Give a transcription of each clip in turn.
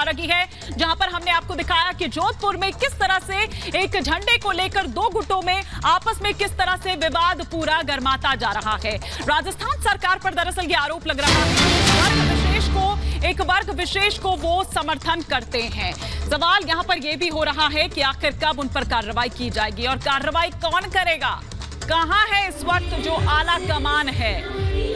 रही है, जहां पर हमने आपको दिखाया कि जोधपुर में किस तरह से एक झंडे को लेकर दो गुटों में आपस में किस तरह से विवाद पूरा गर्माता जा रहा है। राजस्थान सरकार पर दरअसल ये आरोप लग रहा है कि एक वर्ग विशेष को वो समर्थन करते हैं। सवाल यहां पर यह भी हो रहा है कि आखिर कब उन पर कार्रवाई की जाएगी और कार्रवाई कौन करेगा। कहां है इस वक्त जो आला कमान है?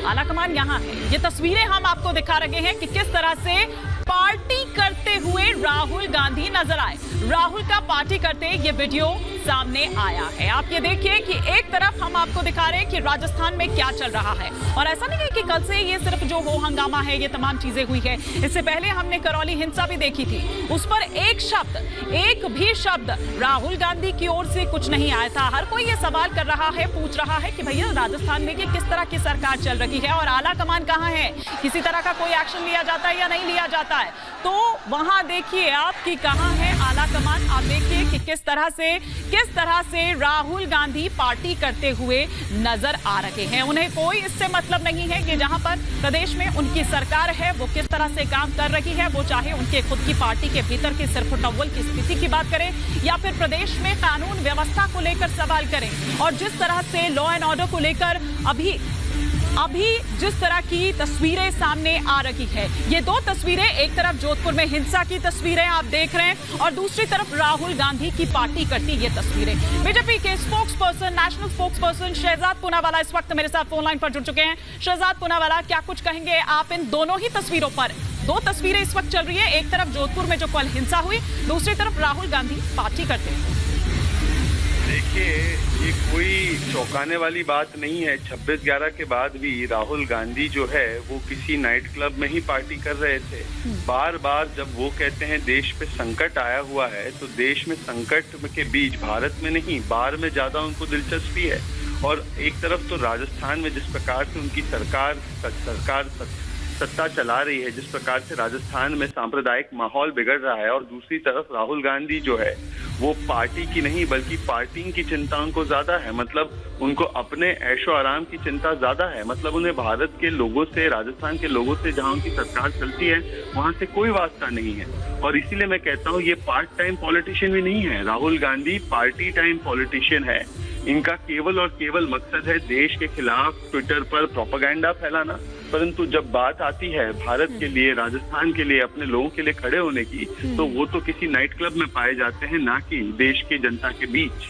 आला कमान यहां है। ये तस्वीरें हम आपको दिखा रहे हैं कि किस तरह से पार्टी करते हुए राहुल गांधी नजर आए। राहुल का पार्टी करते ये वीडियो सामने आया है। आप ये देखिए कि एक तरफ हम आपको दिखा रहे हैं कि राजस्थान में क्या चल रहा है, और ऐसा नहीं है कि कल से ये सिर्फ जो हो हंगामा है, ये तमाम चीजें हुई है। इससे पहले हमने करौली हिंसा भी देखी थी, उस पर एक भी शब्द राहुल गांधी की ओर से कुछ नहीं आया था। हर कोई ये सवाल कर रहा है, पूछ रहा है कि भैया राजस्थान में किस तरह की सरकार चल रही है और आला कमान कहां है, किसी तरह का कोई एक्शन लिया जाता है या नहीं लिया जाता है। तो वहां देखिए आप कि कहां है आला कमान। आप देखिए कि किस तरह से राहुल गांधी पार्टी करते हुए नजर आ रहे हैं। उन्हें कोई इससे मतलब नहीं है कि जहां पर प्रदेश में उनकी सरकार है वो किस तरह से काम कर रही है। वो चाहे उनके खुद की पार्टी के भीतर की सिर्फ टव्वल की स्थिति की बात करें या फिर प्रदेश में कानून व्यवस्था को लेकर सवाल करें, और जिस तरह से लॉ एंड ऑर्डर को लेकर अभी जिस तरह की तस्वीरें सामने आ रही है। ये दो तस्वीरें, एक तरफ जोधपुर में हिंसा की तस्वीरें आप देख रहे हैं और दूसरी तरफ राहुल गांधी की पार्टी करती ये तस्वीरें। बीजेपी के national spokesperson Shehzad Poonawalla इस वक्त मेरे साथ फोन लाइन पर जुड़ चुके हैं। शहजाद पूनावाला, क्या कुछ कहेंगे आप इन दोनों ही तस्वीरों पर? दो तस्वीरें इस वक्त चल रही है, एक तरफ जोधपुर में जो कल हिंसा हुई, दूसरी तरफ राहुल गांधी पार्टी करते हैं। देखिए, ये कोई चौंकाने वाली बात नहीं है। 26/11 के बाद भी राहुल गांधी जो है वो किसी नाइट क्लब में ही पार्टी कर रहे थे। बार बार जब वो कहते हैं देश पे संकट आया हुआ है, तो देश में संकट के बीच भारत में नहीं, बाहर में ज्यादा उनको दिलचस्पी है। और एक तरफ तो राजस्थान में जिस प्रकार से उनकी सरकार सत्ता चला रही है, जिस प्रकार से राजस्थान में सांप्रदायिक माहौल बिगड़ रहा है, और दूसरी तरफ राहुल गांधी जो है वो पार्टी की नहीं बल्कि पार्टी की चिंता उनको ज्यादा है। मतलब उनको अपने ऐशो आराम की चिंता ज्यादा है। मतलब उन्हें भारत के लोगों से, राजस्थान के लोगों से, जहां उनकी सरकार चलती है वहां से कोई वास्ता नहीं है। और इसीलिए मैं कहता हूँ ये पार्ट टाइम पॉलिटिशियन भी नहीं है। Rahul Gandhi party time politician है। इनका केवल और केवल मकसद है देश के खिलाफ ट्विटर पर प्रोपेगेंडा फैलाना। परंतु जब बात आती है भारत के लिए, राजस्थान के लिए, अपने लोगों के लिए खड़े होने की, तो वो तो किसी नाइट क्लब में पाए जाते हैं, ना कि देश की जनता के बीच।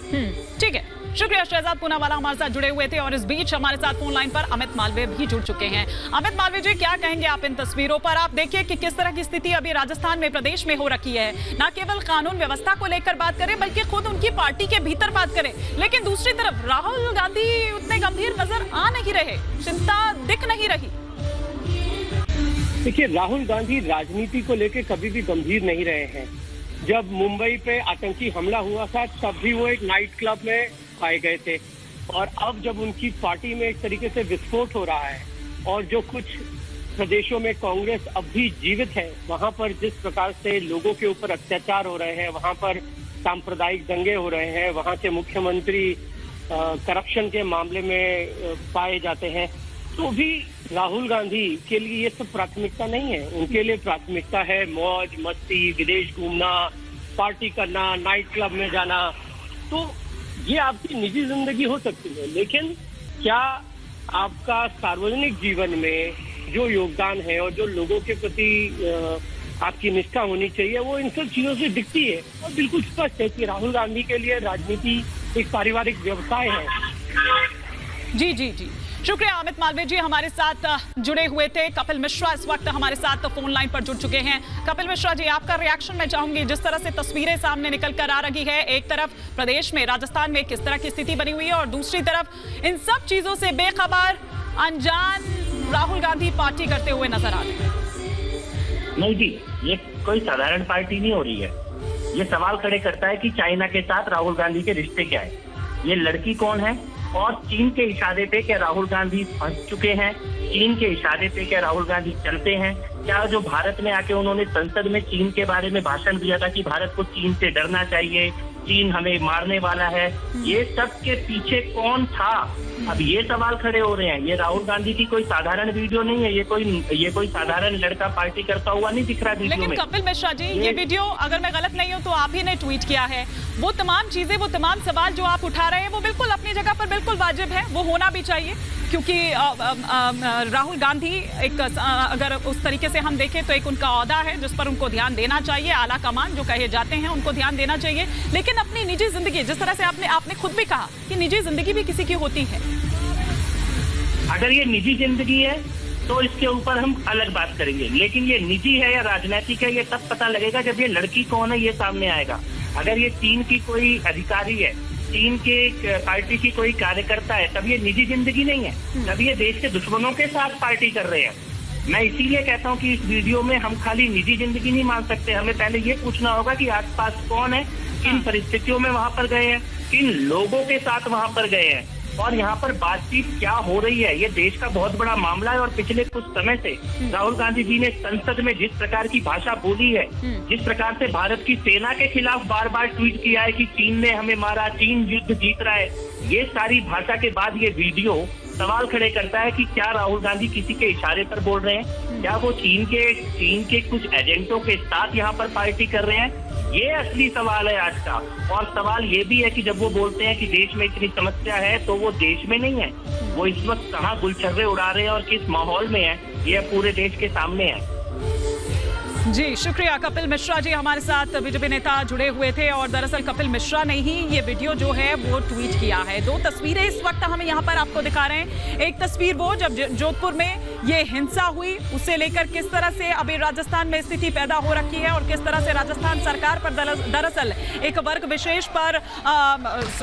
ठीक है, शुक्रिया। शहजाद पूनावाला हमारे साथ जुड़े हुए थे, और इस बीच हमारे साथ फोन लाइन पर अमित मालवीय भी जुड़ चुके हैं। अमित मालवीय जी, क्या कहेंगे आप इन तस्वीरों पर? आप देखिए कि किस तरह की स्थिति अभी राजस्थान में, प्रदेश में हो रखी है। ना केवल कानून व्यवस्था को लेकर बात करें बल्कि खुद उनकी पार्टी के भीतर बात करें, लेकिन दूसरी तरफ राहुल गांधी उतने गंभीर नजर आ नहीं रहे, चिंता दिख नहीं रही। देखिए, राहुल गांधी राजनीति को लेकर कभी भी गंभीर नहीं रहे हैं। जब मुंबई पे आतंकी हमला हुआ था तब भी वो एक नाइट क्लब में पाए गए थे, और अब जब उनकी पार्टी में एक तरीके से विस्फोट हो रहा है और जो कुछ प्रदेशों में कांग्रेस अब भी जीवित है, वहां पर जिस प्रकार से लोगों के ऊपर अत्याचार हो रहे हैं, वहां पर सांप्रदायिक दंगे हो रहे हैं, वहां के मुख्यमंत्री करप्शन के मामले में पाए जाते हैं, तो भी राहुल गांधी के लिए ये सब प्राथमिकता नहीं है। उनके लिए प्राथमिकता है मौज मस्ती, विदेश घूमना, पार्टी करना, नाइट क्लब में जाना। तो ये आपकी निजी जिंदगी हो सकती है, लेकिन क्या आपका सार्वजनिक जीवन में जो योगदान है और जो लोगों के प्रति आपकी निष्ठा होनी चाहिए, वो इन सब चीजों से दिखती है। और बिल्कुल स्पष्ट है कि राहुल गांधी के लिए राजनीति एक पारिवारिक व्यवसाय है। जी जी जी, शुक्रिया अमित मालवीय जी हमारे साथ जुड़े हुए थे। कपिल मिश्रा इस वक्त हमारे साथ फोन लाइन पर जुड़ चुके हैं। कपिल मिश्रा जी, आपका रिएक्शन मैं चाहूंगी। जिस तरह से तस्वीरें सामने निकल कर आ रही है, एक तरफ प्रदेश में, राजस्थान में किस तरह की स्थिति बनी हुई है, और दूसरी तरफ इन सब चीजों से बेखबर, अनजान राहुल गांधी पार्टी करते हुए नजर आ रहे हैं। नहीं जी, ये कोई साधारण पार्टी नहीं हो रही है। ये सवाल खड़े करता है कि चाइना के साथ राहुल गांधी के रिश्ते क्या है, ये लड़की कौन है, और चीन के इशारे पे क्या राहुल गांधी फंस चुके हैं, चीन के इशारे पे क्या राहुल गांधी चलते हैं, क्या जो भारत में आके उन्होंने संसद में चीन के बारे में भाषण दिया था कि भारत को चीन से डरना चाहिए, चीन हमें मारने वाला है, ये सब के पीछे कौन था? अब ये सवाल खड़े हो रहे हैं। ये राहुल गांधी की कोई साधारण वीडियो नहीं है, ये कोई साधारण लड़का पार्टी करता हुआ नहीं दिख रहा वीडियो में। लेकिन कपिल मिश्रा जी, ये वीडियो अगर मैं गलत नहीं हूं तो आप ही ने ट्वीट किया है। वो तमाम चीजें, वो तमाम सवाल जो आप उठा रहे हैं वो बिल्कुल अपनी जगह पर बिल्कुल वाजिब है, वो होना भी चाहिए, क्योंकि राहुल गांधी एक अगर उस तरीके से हम देखें तो एक उनका ओहदा है जिस पर उनको ध्यान देना चाहिए, आला कमान जो कहे जाते हैं उनको ध्यान देना चाहिए। लेकिन अपनी निजी जिंदगी, जिस तरह से आपने खुद भी कहा कि निजी जिंदगी भी किसी की होती है, अगर ये निजी जिंदगी है तो इसके ऊपर हम अलग बात करेंगे, लेकिन ये निजी है या राजनीतिक है ये तब पता लगेगा जब ये लड़की कौन है ये सामने आएगा। अगर ये चीन की कोई अधिकारी है, चीन के पार्टी की कोई कार्यकर्ता है, तब ये निजी जिंदगी नहीं है, तब ये देश के दुश्मनों के साथ पार्टी कर रहे हैं। मैं इसीलिए कहता हूँ कि इस वीडियो में हम खाली निजी जिंदगी नहीं मान सकते, हमें पहले ये पूछना होगा कि आसपास कौन है, किन परिस्थितियों में वहां पर गए हैं, किन लोगों के साथ वहां पर गए हैं और यहाँ पर बातचीत क्या हो रही है। ये देश का बहुत बड़ा मामला है और पिछले कुछ समय से राहुल गांधी जी ने संसद में जिस प्रकार की भाषा बोली है, जिस प्रकार से भारत की सेना के खिलाफ बार बार ट्वीट किया है कि चीन ने हमें मारा, चीन युद्ध जीत रहा है, ये सारी भाषा के बाद ये वीडियो सवाल खड़े करता है कि क्या राहुल गांधी किसी के इशारे पर बोल रहे हैं, क्या वो चीन के कुछ एजेंटों के साथ यहाँ पर पार्टी कर रहे हैं। ये असली सवाल है आज का। और सवाल ये भी है कि जब वो बोलते हैं कि देश में इतनी समस्या है, तो वो देश में नहीं है, वो इस वक्त कहाँ गुलछर्रे उड़ा रहे हैं और किस माहौल में है, ये पूरे देश के सामने है। जी शुक्रिया। कपिल मिश्रा जी हमारे साथ बीजेपी नेता जुड़े हुए थे और दरअसल कपिल मिश्रा ने ही ये वीडियो जो है वो ट्वीट किया है। दो तस्वीरें इस वक्त हम यहाँ पर आपको दिखा रहे हैं। एक तस्वीर वो जब जोधपुर में ये हिंसा हुई, उसे लेकर किस तरह से अभी राजस्थान में स्थिति पैदा हो रखी है और किस तरह से राजस्थान सरकार पर दरअसल एक वर्ग विशेष पर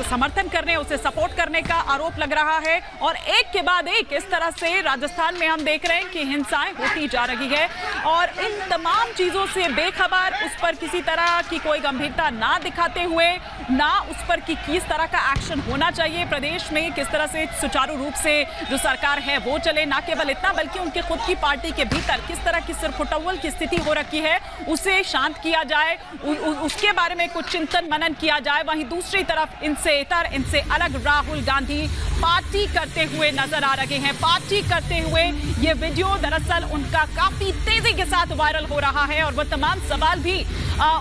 समर्थन करने, उसे सपोर्ट करने का आरोप लग रहा है। और एक के बाद एक इस तरह से राजस्थान में हम देख रहे हैं कि हिंसाएं होती जा रही है और इन तमाम चीजों से बेखबर, उस पर किसी तरह की कोई गंभीरता ना दिखाते हुए, ना उस पर कि किस तरह का एक्शन होना चाहिए प्रदेश में, किस तरह से सुचारू रूप से जो सरकार है वो चले, ना केवल इतना बल्कि उनके खुद की पार्टी के भीतर किस तरह की सिरफुटौल की स्थिति हो रखी है उसे शांत किया जाए, उसके बारे में कुछ चिंतन मनन किया जाए। वहीं दूसरी तरफ इनसे इतर, इनसे अलग राहुल गांधी पार्टी करते हुए नजर आ रहे हैं। पार्टी करते हुए ये वीडियो दरअसल उनका काफी तेजी के साथ वायरल हो रहा है और वो तमाम सवाल भी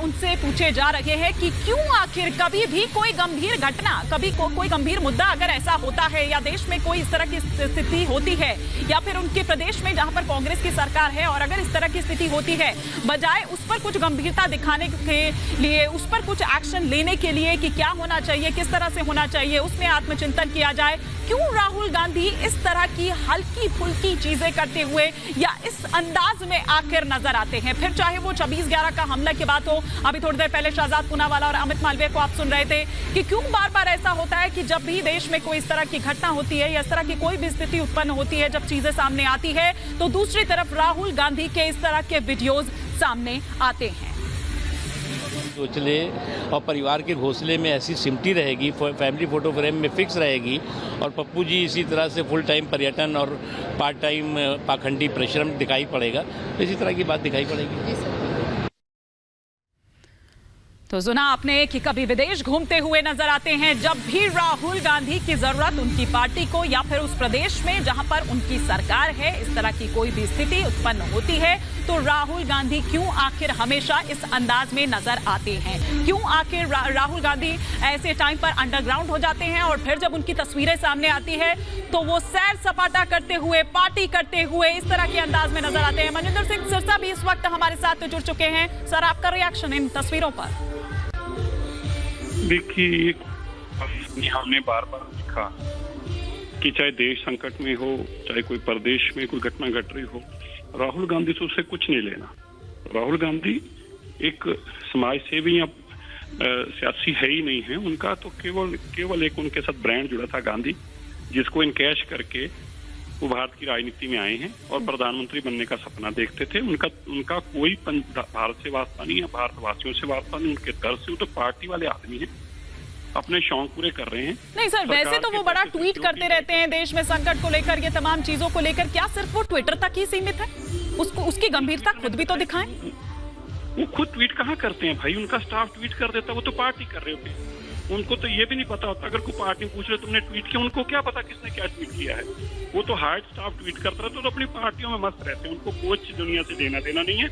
उनसे पूछे जा रहे हैं कि क्यों आखिर कभी भी कोई गंभीर घटना, कभी कोई गंभीर मुद्दा अगर ऐसा होता है या देश में कोई इस तरह की स्थिति होती है या फिर उनके प्रदेश में जहां पर कांग्रेस की सरकार है और अगर इस तरह की स्थिति होती है, बजाय उस पर कुछ गंभीरता दिखाने के लिए, उस पर कुछ एक्शन लेने के लिए कि क्या होना चाहिए, किस तरह से होना चाहिए, उसमें आत्मचिंतन किया जाए। क्यों राहुल गांधी इस तरह की हल्की फुल्की चीजें करते हुए या इस अंदाज में आखिर नजर आते हैं? फिर चाहे वो 26/11 का हमला की बात हो, अभी थोड़ी देर पहले शहजाद पूनावाला और अमित मालवीय को आप सुन रहे थे कि क्यों बार बार ऐसा होता है कि जब भी देश में कोई इस तरह की घटना होती है या इस तरह की कोई भी स्थिति उत्पन्न होती है, जब चीजें सामने आती है तो दूसरी तरफ राहुल गांधी के इस तरह के वीडियोज सामने आते हैं। सोचले और परिवार के घोंसले में ऐसी सिमटी रहेगी, फैमिली फोटो फ्रेम में फिक्स रहेगी और पप्पू जी इसी तरह से फुल टाइम पर्यटन और पार्ट टाइम पाखंडी परिश्रम दिखाई पड़ेगा, तो इसी तरह की बात दिखाई पड़ेगी। तो सुना आपने कि कभी विदेश घूमते हुए नजर आते हैं, जब भी राहुल गांधी की जरूरत उनकी पार्टी को या फिर उस प्रदेश में जहां पर उनकी सरकार है, इस तरह की कोई भी स्थिति उत्पन्न होती है तो राहुल गांधी क्यों आखिर हमेशा इस अंदाज में नजर आते हैं? क्यों आखिर राहुल गांधी ऐसे टाइम पर अंडरग्राउंड हो जाते हैं और फिर जब उनकी तस्वीरें सामने आती है तो वो सैर सपाटा करते हुए, पार्टी करते हुए इस तरह के अंदाज में नजर आते हैं? मनजिंदर सिंह सिरसा भी इस वक्त हमारे साथ जुड़ चुके हैं। सर, आपका रिएक्शन इन तस्वीरों पर? देखिए, हमने बार बार देखा कि चाहे देश संकट में हो, चाहे कोई प्रदेश में कोई घटना घट रही हो, राहुल गांधी से उससे कुछ नहीं लेना। राहुल गांधी एक समाज सेवी या सियासी है ही नहीं है। उनका तो केवल एक उनके साथ ब्रांड जुड़ा था गांधी, जिसको इनकैश करके वो भारत की राजनीति में आए हैं और प्रधानमंत्री बनने का सपना देखते थे। उनका कोई भारत से वास्ता नहीं है, भारतवासियों से वास्ता नहीं, उनके दर से। वो तो पार्टी वाले आदमी हैं, अपने शौक पूरे कर रहे हैं। नहीं सर, वैसे तो वो बड़ा ट्वीट करते रहते हैं देश में संकट को लेकर, ये तमाम चीजों को लेकर। क्या सिर्फ वो ट्विटर तक ही सीमित है? उसकी गंभीरता खुद भी तो दिखाएं। वो खुद ट्वीट कहाँ करते हैं भाई, उनका स्टाफ ट्वीट कर देता, वो तो पार्टी कर रहे होते हैं। उनको तो ये भी नहीं पता होता, अगर कोई पार्टी पूछ रहे तुमने ट्वीट किया, उनको क्या पता किसने क्या ट्वीट किया है। वो तो हार्ड स्टाफ ट्वीट करता रहता, तो अपनी पार्टियों में मस्त रहते हैं, उनको कुछ दुनिया से लेना देना नहीं है।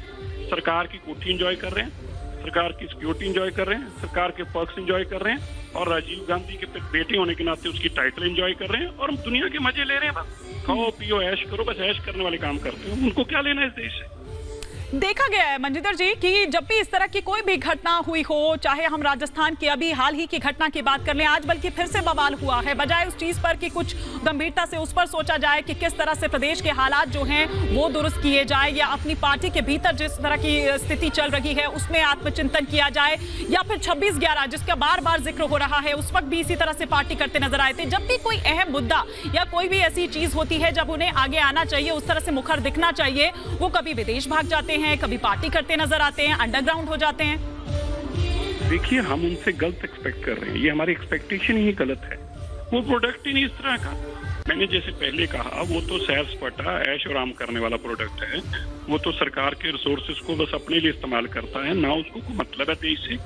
सरकार की कोठी एंजॉय कर रहे हैं, सरकार की सिक्योरिटी एंजॉय कर रहे हैं, सरकार के पर्क्स एंजॉय कर रहे हैं, और राजीव गांधी के बेटे होने के नाते उसकी टाइटल एंजॉय कर रहे हैं, और हम दुनिया के मजे ले रहे हैं। बस खाओ पियो ऐश करो, बस ऐश करने वाले काम करते हैं। उनको क्या लेना इस देश से। देखा गया है मंजिंदर जी कि जब भी इस तरह की कोई भी घटना हुई हो, चाहे हम राजस्थान की अभी हाल ही की घटना की बात कर लें, आज बल्कि फिर से बवाल हुआ है, बजाय उस चीज पर कि कुछ गंभीरता से उस पर सोचा जाए कि किस तरह से प्रदेश के हालात जो हैं वो दुरुस्त किए जाए, या अपनी पार्टी के भीतर जिस तरह की स्थिति चल रही है उसमें आत्मचिंतन किया जाए, या फिर 26/11 जिसका बार बार जिक्र हो रहा है उस वक्त भी इसी तरह से पार्टी करते नजर आए थे। जब भी कोई अहम मुद्दा या कोई भी ऐसी चीज होती है जब उन्हें आगे आना चाहिए, उस तरह से मुखर दिखना चाहिए, वो कभी विदेश भाग जाते हैं, कभी पार्टी करते नजर आते हैं, अंडरग्राउंड हो जाते हैं। देखिए, हम उनसे गलत एक्सपेक्ट कर रहे हैं, ये हमारी एक्सपेक्टेशन ही गलत है। वो प्रोडक्ट ही नहीं इस तरह का। मैंने जैसे पहले कहा, वो तो सैर सपाटा ऐश और आराम करने वाला प्रोडक्ट है। वो तो सरकार के रिसोर्सेज को बस अपने लिए इस्तेमाल करता है, ना उसको कोई मतलब है देश से,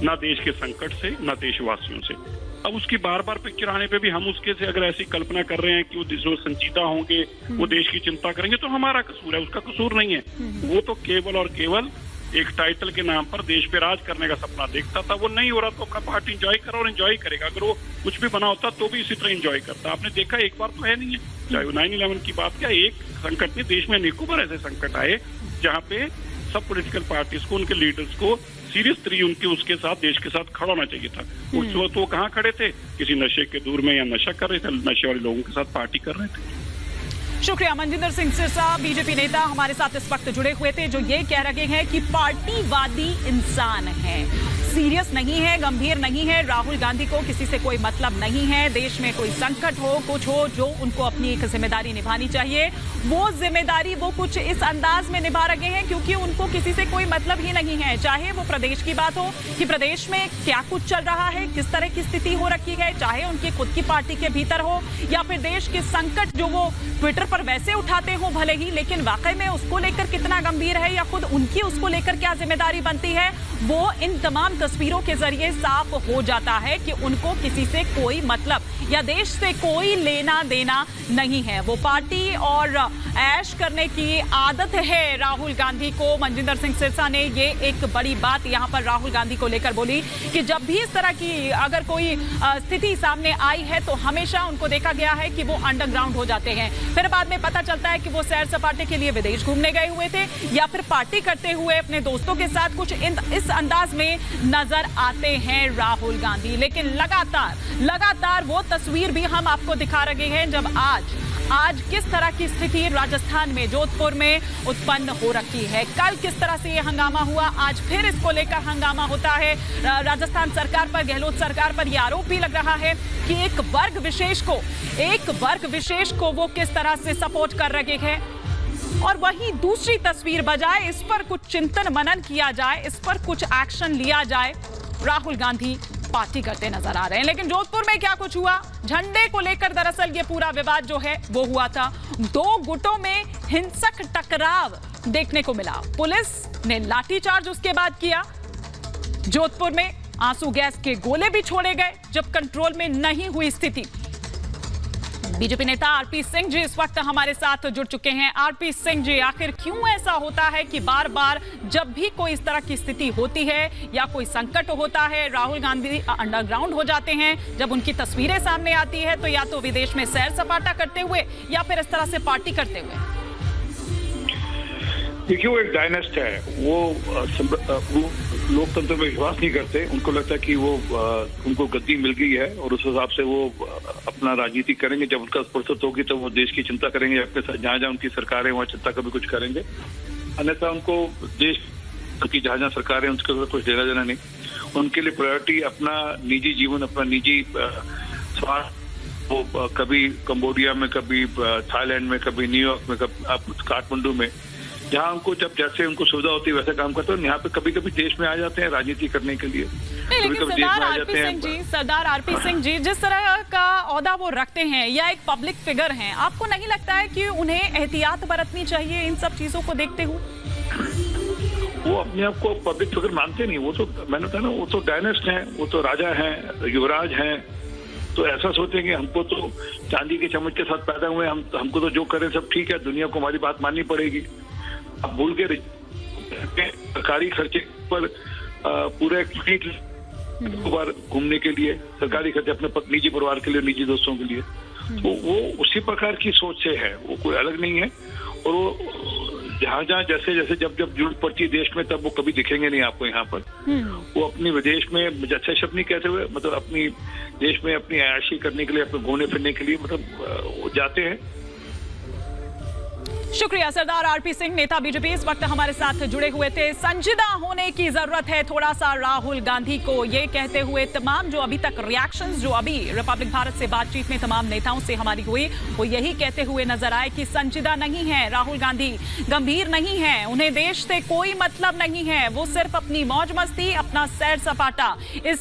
ना देश के संकट से, ना देशवासियों से। अब उसकी बार बार पिक्चर आने पे भी हम उसके से अगर ऐसी कल्पना कर रहे हैं कि वो जो संजीदा होंगे वो देश की चिंता करेंगे, तो हमारा कसूर है, उसका कसूर नहीं है। वो तो केवल और केवल एक टाइटल के नाम पर देश पे राज करने का सपना देखता था। वो नहीं हो रहा तो अपना पार्ट एंजॉय करो और एंजॉय करेगा। अगर वो कुछ भी बना होता तो भी इसी तरह एंजॉय करता। आपने देखा एक बार तो है नहीं है, चाहे वो 9/11 की बात, क्या एक संकट नहीं, देश में अनेकों बार ऐसे संकट आए जहाँ पे सब पॉलिटिकल पार्टीज को, उनके लीडर्स को सीरियस तरी उनके उसके साथ देश के साथ खड़ा होना चाहिए था। उस वक्त वो कहाँ खड़े थे? किसी नशे के दूर में, या नशा कर रहे थे, नशे वाले लोगों के साथ पार्टी कर रहे थे। शुक्रिया। मंजिंदर सिंह सिरसा बीजेपी नेता हमारे साथ इस वक्त जुड़े हुए थे, जो ये कह रहे हैं कि पार्टीवादी इंसान है, सीरियस नहीं है, गंभीर नहीं है, राहुल गांधी को किसी से कोई मतलब नहीं है, देश में कोई संकट हो, कुछ हो, जो उनको अपनी एक जिम्मेदारी निभानी चाहिए, वो जिम्मेदारी वो कुछ इस अंदाज में निभा रहे हैं क्योंकि उनको किसी से कोई मतलब ही नहीं है। चाहे वो प्रदेश की बात हो कि प्रदेश में क्या कुछ चल रहा है, किस तरह की स्थिति हो रखी है, चाहे उनकी खुद की पार्टी के भीतर हो, या फिर देश के संकट जो वो ट्विटर पर वैसे उठाते हो भले ही, लेकिन वाकई में उसको लेकर कितना गंभीर है, या खुद उनकी उसको लेकर क्या जिम्मेदारी बनती है, वो इन तमाम तस्वीरों के जरिए साफ हो जाता है कि उनको किसी से कोई मतलब या देश से कोई लेना देना नहीं है। वो पार्टी और ऐश करने की आदत है राहुल गांधी को। मंजिंदर सिंह सिरसा ने ये एक बड़ी बात यहां पर राहुल गांधी को लेकर बोली कि जब भी इस तरह की अगर कोई स्थिति सामने आई है तो हमेशा उनको देखा गया है कि वो अंडरग्राउंड हो जाते हैं। फिर बाद में पता चलता है कि वो सैर सपाटे के लिए विदेश घूमने गए हुए थे, या फिर पार्टी करते हुए अपने दोस्तों के साथ कुछ इस अंदाज में नजर आते हैं राहुल गांधी। लेकिन लगातार वो तस्वीर भी हम आपको दिखा रहे हैं जब आज किस तरह की स्थिति राजस्थान में, जोधपुर में उत्पन्न हो रखी है। कल किस तरह से ये हंगामा हुआ, आज फिर इसको लेकर हंगामा होता है। राजस्थान सरकार पर, गहलोत सरकार पर यह आरोप भी लग रहा है कि एक वर्ग विशेष को वो किस तरह से सपोर्ट कर रहे हैं। और वहीं दूसरी तस्वीर, बजाय इस पर कुछ चिंतन मनन किया जाए, इस पर कुछ एक्शन लिया जाए, राहुल गांधी पार्टी करते नजर आ रहे हैं। लेकिन जोधपुर में क्या कुछ हुआ, झंडे को लेकर दरअसल ये पूरा विवाद जो है वो हुआ था। दो गुटों में हिंसक टकराव देखने को मिला। पुलिस ने लाठीचार्ज उसके बाद किया। जोधपुर में आंसू गैस के गोले भी छोड़े गए जब कंट्रोल में नहीं हुई स्थिति। बीजेपी नेता आरपी सिंह जी इस वक्त हमारे साथ जुड़ चुके हैं। आरपी सिंह जी, आखिर क्यों ऐसा होता है कि बार बार जब भी कोई इस तरह की स्थिति होती है या कोई संकट होता है, राहुल गांधी अंडरग्राउंड हो जाते हैं? जब उनकी तस्वीरें सामने आती है तो या तो विदेश में सैर सपाटा करते हुए या फिर इस तरह से पार्टी करते हुए। देखिए, वो एक डायनेस्ट है, वो लोकतंत्र में विश्वास नहीं करते। उनको लगता है कि वो उनको गद्दी मिल गई है और उस हिसाब से वो अपना राजनीति करेंगे। जब उनका फुर्सत होगी तो वो देश की चिंता करेंगे, अपने साथ जहाँ जहाँ उनकी सरकार है वहाँ चिंता कभी कुछ करेंगे। अन्यथा उनको देश की जहाँ जहाँ सरकार है उसके साथ कुछ देना देना नहीं। उनके लिए प्रायोरिटी अपना निजी जीवन, अपना निजी स्वास्थ्य। वो कभी कंबोडिया में, कभी थाईलैंड में, कभी न्यूयॉर्क में, कभी काठमांडू में, जहाँ उनको जब जैसे उनको सुविधा होती है वैसे काम करते हैं। यहाँ पे कभी कभी देश में आ जाते हैं राजनीति करने के लिए। लेकिन सरदार आरपी सिंह जी जिस तरह का ओहदा वो रखते हैं या एक पब्लिक फिगर हैं, आपको नहीं लगता है कि उन्हें एहतियात बरतनी चाहिए इन सब चीजों को देखते हुए? वो अपने आप को पब्लिक फिगर मानते नहीं। वो तो मैंने कहा ना, वो तो डायनेस्ट हैं, वो तो राजा हैं, युवराज हैं, तो ऐसा सोचते हैं कि हमको तो चांदी के चम्मच के साथ पैदा हुए, हमको तो जो करें सब ठीक है, दुनिया को हमारी बात माननी पड़ेगी। अब भूल के सरकारी खर्चे पर पूरे बार घूमने के लिए सरकारी खर्चे अपने निजी परिवार के लिए, निजी दोस्तों के लिए, तो वो उसी प्रकार की सोच से है, वो कोई अलग नहीं है। और वो जहाँ जैसे जैसे जब जरूरत पड़ती है देश में, तब वो कभी दिखेंगे नहीं आपको यहाँ पर। वो अपनी विदेश में अच्छे शब्द नहीं कहते हुए, मतलब अपनी देश में अपनी अयाशी करने के लिए, अपने घूमने फिरने के लिए मतलब वो जाते हैं। शुक्रिया सरदार आरपी सिंह, नेता बीजेपी इस वक्त हमारे साथ जुड़े हुए थे। संजीदा होने की जरूरत है थोड़ा सा राहुल गांधी को, ये कहते हुए तमाम जो अभी तक रिएक्शंस जो अभी रिपब्लिक भारत से बातचीत में तमाम नेताओं से हमारी हुई, वो यही कहते हुए नजर आए कि संजीदा नहीं है राहुल गांधी, गंभीर नहीं है, उन्हें देश से कोई मतलब नहीं है, वो सिर्फ अपनी मौज मस्ती, अपना सैर सपाटा, इस